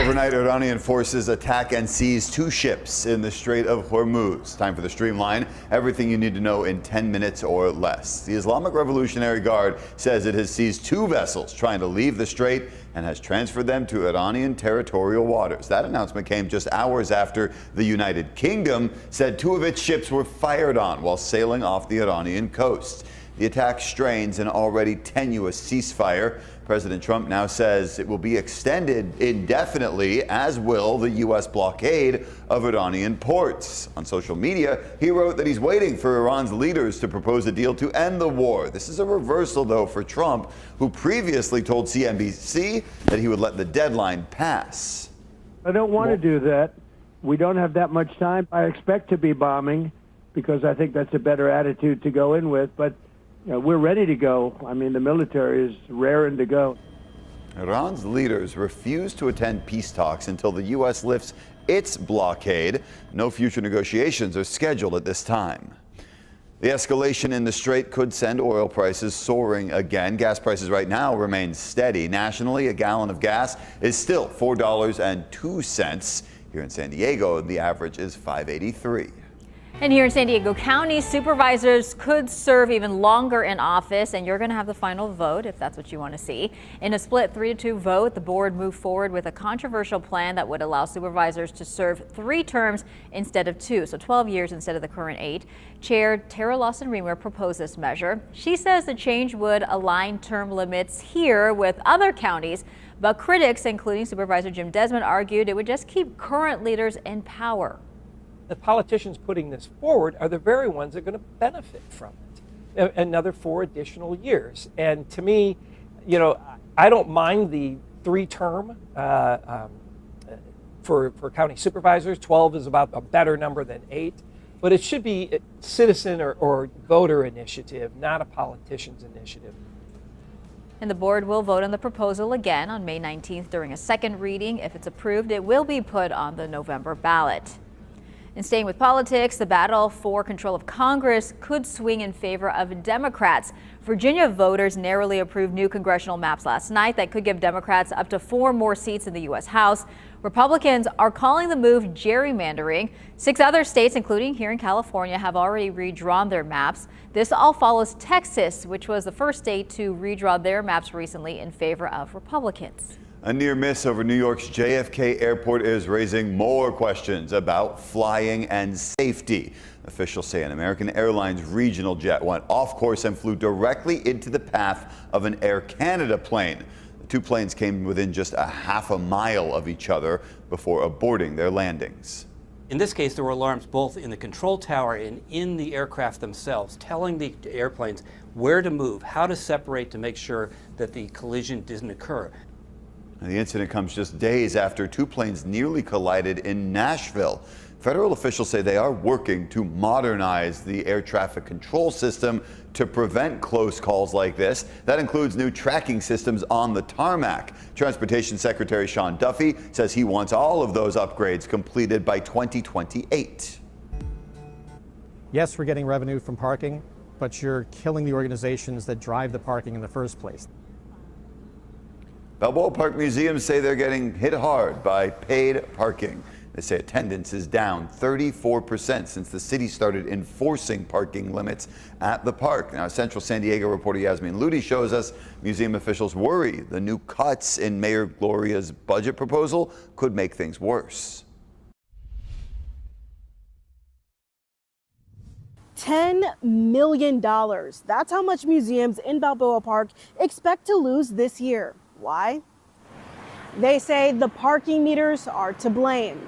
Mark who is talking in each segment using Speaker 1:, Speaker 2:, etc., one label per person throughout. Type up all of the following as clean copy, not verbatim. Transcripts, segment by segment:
Speaker 1: Overnight, Iranian forces attack and seize 2 ships in the Strait of Hormuz. Time for the Streamline. Everything you need to know in 10 minutes or less. The Islamic Revolutionary Guard says it has seized 2 vessels trying to leave the strait and has transferred them to Iranian territorial waters. That announcement came just hours after the United Kingdom said 2 of its ships were fired on while sailing off the Iranian coast. The attack strains an already tenuous ceasefire. President Trump now says it will be extended indefinitely, as will the U.S. blockade of Iranian ports. On social media, he wrote that he's waiting for Iran's leaders to propose a deal to end the war. This is a reversal, though, for Trump, who previously told CNBC that he would let the deadline pass.
Speaker 2: I don't want to do that. We don't have that much time. I expect to be bombing because I think that's a better attitude to go in with, but we're ready to go. I mean, the military is raring to go.
Speaker 1: Iran's leaders refuse to attend peace talks until the U.S. lifts its blockade. No future negotiations are scheduled at this time. The escalation in the strait could send oil prices soaring again. Gas prices right now remain steady. Nationally, a gallon of gas is still $4.02. Here in San Diego, the average is $5.83.
Speaker 3: And here in San Diego County, supervisors could serve even longer in office, and you're going to have the final vote if that's what you want to see. In a split 3-2 vote, the board moved forward with a controversial plan that would allow supervisors to serve 3 terms instead of 2, so 12 years instead of the current 8. Chair Tara Lawson-Remer proposed this measure. She says the change would align term limits here with other counties, but critics, including Supervisor Jim Desmond, argued it would just keep current leaders in power.
Speaker 4: The politicians putting this forward are the very ones that are going to benefit from it. Another 4 additional years. And to me, I don't mind the 3-term for county supervisors. 12 is about a better number than 8. But it should be a citizen or voter initiative, not a politician's initiative.
Speaker 3: And the board will vote on the proposal again on May 19th during a second reading. If it's approved, it will be put on the November ballot. And staying with politics, the battle for control of Congress could swing in favor of Democrats. Virginia voters narrowly approved new congressional maps last night that could give Democrats up to 4 more seats in the U.S. House. Republicans are calling the move gerrymandering. 6 other states, including here in California, have already redrawn their maps. This all follows Texas, which was the first state to redraw their maps recently in favor of Republicans.
Speaker 1: A near miss over New York's JFK Airport is raising more questions about flying and safety. Officials say an American Airlines regional jet went off course and flew directly into the path of an Air Canada plane. The 2 planes came within just a half a mile of each other before aborting their landings.
Speaker 5: In this case, there were alarms both in the control tower and in the aircraft themselves, telling the airplanes where to move, how to separate to make sure that the collision didn't occur.
Speaker 1: The incident comes just days after 2 planes nearly collided in Nashville. Federal officials say they are working to modernize the air traffic control system to prevent close calls like this. That includes new tracking systems on the tarmac. Transportation Secretary Sean Duffy says he wants all of those upgrades completed by 2028.
Speaker 6: Yes, we're getting revenue from parking, but you're killing the organizations that drive the parking in the first place.
Speaker 1: Balboa Park museums say they're getting hit hard by paid parking. They say attendance is down 34% since the city started enforcing parking limits at the park. Now, Central San Diego reporter Yasmin Ludi shows us museum officials worry the new cuts in Mayor Gloria's budget proposal could make things worse.
Speaker 7: $10 million. That's how much museums in Balboa Park expect to lose this year. Why? They say the parking meters are to blame.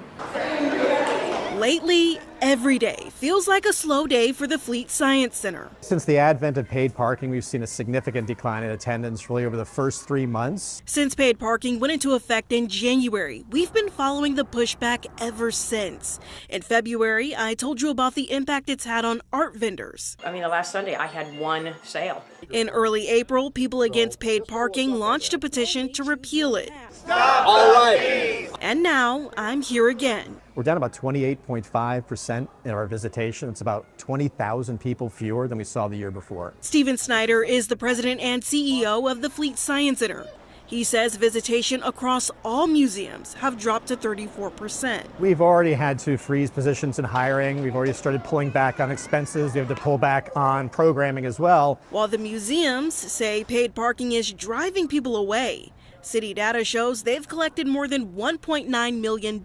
Speaker 7: Lately, every day feels like a slow day for the Fleet Science Center.
Speaker 6: Since the advent of paid parking, we've seen a significant decline in attendance really over the first 3 months.
Speaker 7: Since paid parking went into effect in January, we've been following the pushback ever since. In February, I told you about the impact it's had on art vendors.
Speaker 8: The last Sunday I had 1 sale.
Speaker 7: In early April, people against paid parking launched a petition to repeal it.
Speaker 9: Stop. All right.
Speaker 7: And now I'm here again.
Speaker 6: We're down about 28.5% in our visitation. It's about 20,000 people fewer than we saw the year before.
Speaker 7: Stephen Snyder is the president and CEO of the Fleet Science Center. He says visitation across all museums have dropped to 34%.
Speaker 6: We've already had to freeze positions in hiring. We've already started pulling back on expenses. We have to pull back on programming as well.
Speaker 7: While the museums say paid parking is driving people away, city data shows they've collected more than $1.9 million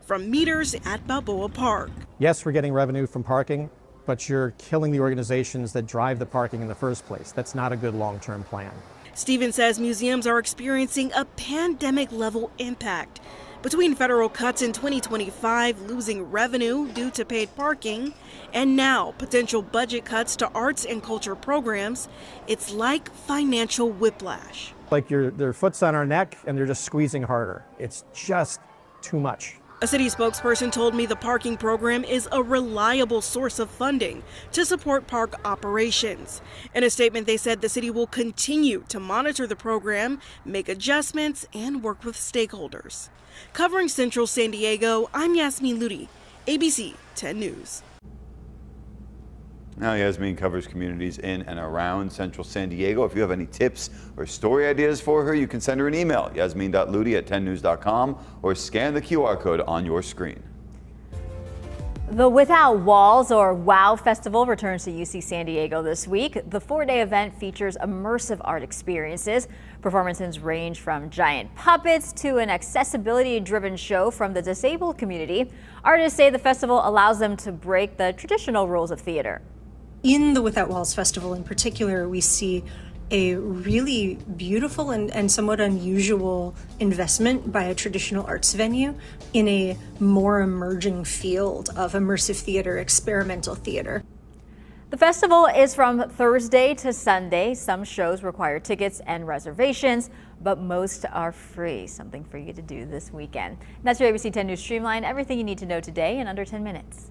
Speaker 7: from meters at Balboa Park.
Speaker 6: Yes, we're getting revenue from parking, but you're killing the organizations that drive the parking in the first place. That's not a good long-term plan.
Speaker 7: Stephen says museums are experiencing a pandemic-level impact. Between federal cuts in 2025, losing revenue due to paid parking, and now potential budget cuts to arts and culture programs, it's like financial whiplash.
Speaker 6: Like their foot's on our neck and they're just squeezing harder. It's just too much.
Speaker 7: A city spokesperson told me the parking program is a reliable source of funding to support park operations. In a statement, they said the city will continue to monitor the program, make adjustments, and work with stakeholders. Covering Central San Diego, I'm Yasmin Ludi, ABC 10 News.
Speaker 1: Now Yasmin covers communities in and around Central San Diego. If you have any tips or story ideas for her, you can send her an email, yasmin.ludi@10news.com, or scan the QR code on your screen.
Speaker 3: The Without Walls, or WOW Festival, returns to UC San Diego this week. The 4-day event features immersive art experiences. Performances range from giant puppets to an accessibility-driven show from the disabled community. Artists say the festival allows them to break the traditional rules of theater.
Speaker 10: In the Without Walls Festival in particular, we see a really beautiful and somewhat unusual investment by a traditional arts venue in a more emerging field of immersive theater, experimental theater.
Speaker 3: The festival is from Thursday to Sunday. Some shows require tickets and reservations, but most are free. Something for you to do this weekend. And that's your ABC 10 News Streamline. Everything you need to know today in under 10 minutes.